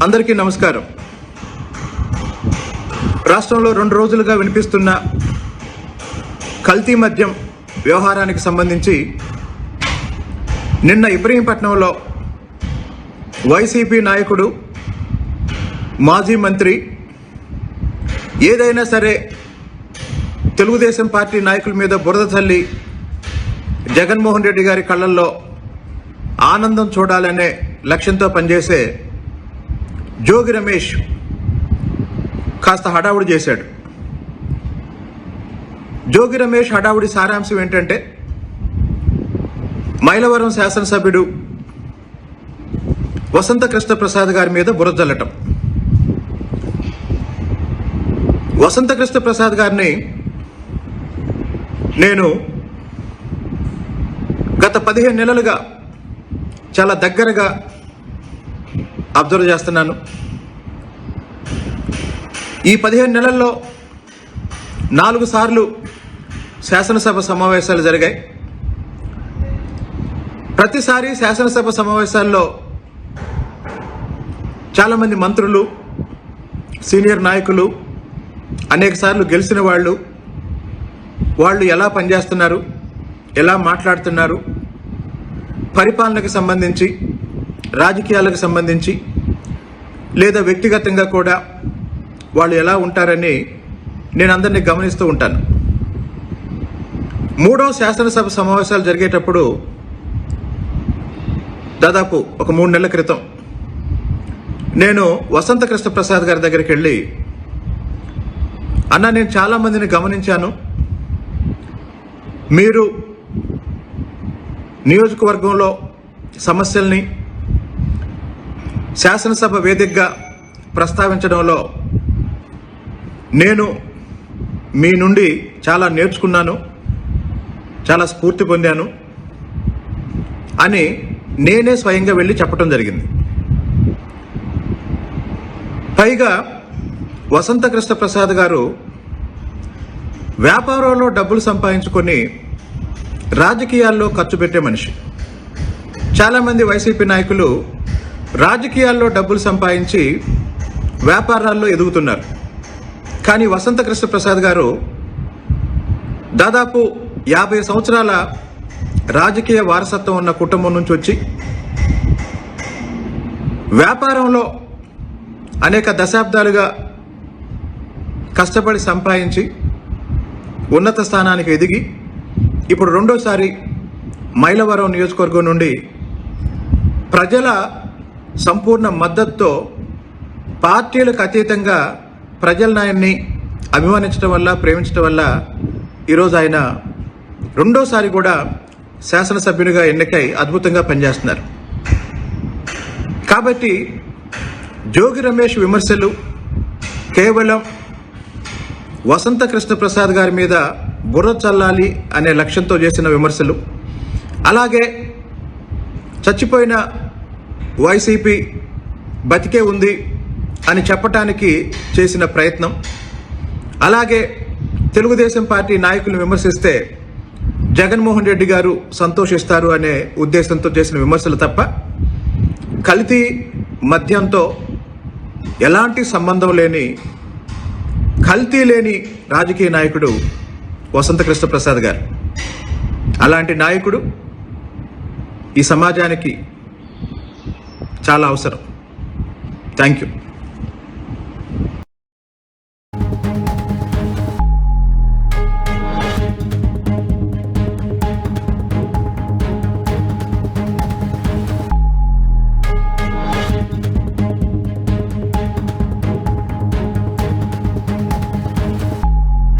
అందరికీ నమస్కారం. రాష్ట్రంలో 2 రోజులుగా వినిపిస్తున్న కల్తీ మద్యం వ్యవహారానికి సంబంధించి నిన్న ఇబ్రహీంపట్నంలో వైసీపీ నాయకుడు, మాజీ మంత్రి ఏదైనా సరే తెలుగుదేశం పార్టీ నాయకుల మీద బురద చల్లి జగన్మోహన్ రెడ్డి గారి కళ్ళల్లో ఆనందం చూడాలనే లక్ష్యంతో పనిచేసే జోగి రమేష్ కాస్త హడావుడి చేశాడు. జోగి రమేష్ హడావుడి సారాంశం ఏంటంటే, మైలవరం శాసనసభ్యుడు వసంత కృష్ణ ప్రసాద్ గారి మీద బురద చల్లటం. వసంత కృష్ణ ప్రసాద్ గారిని నేను గత 15 నెలలుగా చాలా దగ్గరగా అబ్జర్వ్ చేస్తున్నాను. ఈ 15 నెలల్లో 4 సార్లు శాసనసభ సమావేశాలు జరిగాయి. ప్రతిసారి శాసనసభ సమావేశాల్లో చాలామంది మంత్రులు, సీనియర్ నాయకులు, అనేక సార్లు గెలిచిన వాళ్ళు ఎలా పనిచేస్తున్నారు, ఎలా మాట్లాడుతున్నారు, పరిపాలనకు సంబంధించి, రాజకీయాలకు సంబంధించి లేదా వ్యక్తిగతంగా కూడా వాళ్ళు ఎలా ఉంటారని నేను అందరినీ గమనిస్తూ ఉంటాను. 3వ శాసనసభ సమావేశాలు జరిగేటప్పుడు దాదాపు ఒక 3 నెలల క్రితం నేను వసంత కృష్ణ ప్రసాద్ గారి దగ్గరికి వెళ్ళి, అన్న, నేను చాలా మందిని గమనించాను, మీరు నియోజకవర్గంలో సమస్యల్ని శాసనసభ వేదికగా ప్రస్తావించడంలో నేను మీ నుండి చాలా నేర్చుకున్నాను, చాలా స్ఫూర్తి పొందాను అని నేనే స్వయంగా వెళ్ళి చెప్పడం జరిగింది. పైగా వసంత కృష్ణ ప్రసాద్ గారు వ్యాపారంలో డబ్బులు సంపాదించుకొని రాజకీయాల్లో ఖర్చు పెట్టే మనిషి. చాలామంది వైసీపీ నాయకులు రాజకీయాల్లో డబ్బులు సంపాదించి వ్యాపారాల్లో ఎదుగుతున్నారు. కానీ వసంత కృష్ణ ప్రసాద్ గారు దాదాపు 50 సంవత్సరాల రాజకీయ వారసత్వం ఉన్న కుటుంబం నుంచి వచ్చి వ్యాపారంలో అనేక దశాబ్దాలుగా కష్టపడి సంపాదించి ఉన్నత స్థానానికి ఎదిగి ఇప్పుడు 2వసారి మైలవరం నియోజకవర్గం నుండి ప్రజల సంపూర్ణ మద్దతుతో పార్టీలకు అతీతంగా ప్రజల నాయన్ని అభిమానించడం వల్ల, ప్రేమించడం వల్ల ఈరోజు ఆయన 2వసారి కూడా శాసనసభ్యునిగా ఎన్నికై అద్భుతంగా పనిచేస్తున్నారు. కాబట్టి జోగి రమేష్ విమర్శలు కేవలం వసంత కృష్ణ ప్రసాద్ గారి మీద బుర్ర చల్లాలి అనే లక్ష్యంతో చేసిన విమర్శలు, అలాగే చచ్చిపోయిన వైసీపీ బతికే ఉంది అని చెప్పటానికి చేసిన ప్రయత్నం, అలాగే తెలుగుదేశం పార్టీ నాయకులను విమర్శిస్తే జగన్మోహన్ రెడ్డి గారు సంతోషిస్తారు అనే ఉద్దేశంతో చేసిన విమర్శలు తప్ప కల్తీ మద్యంతో ఎలాంటి సంబంధం లేని, కల్తీ లేని రాజకీయ నాయకుడు వసంత కృష్ణ ప్రసాద్ గారు. అలాంటి నాయకుడు ఈ సమాజానికి చాలా అవసరం. Thank you.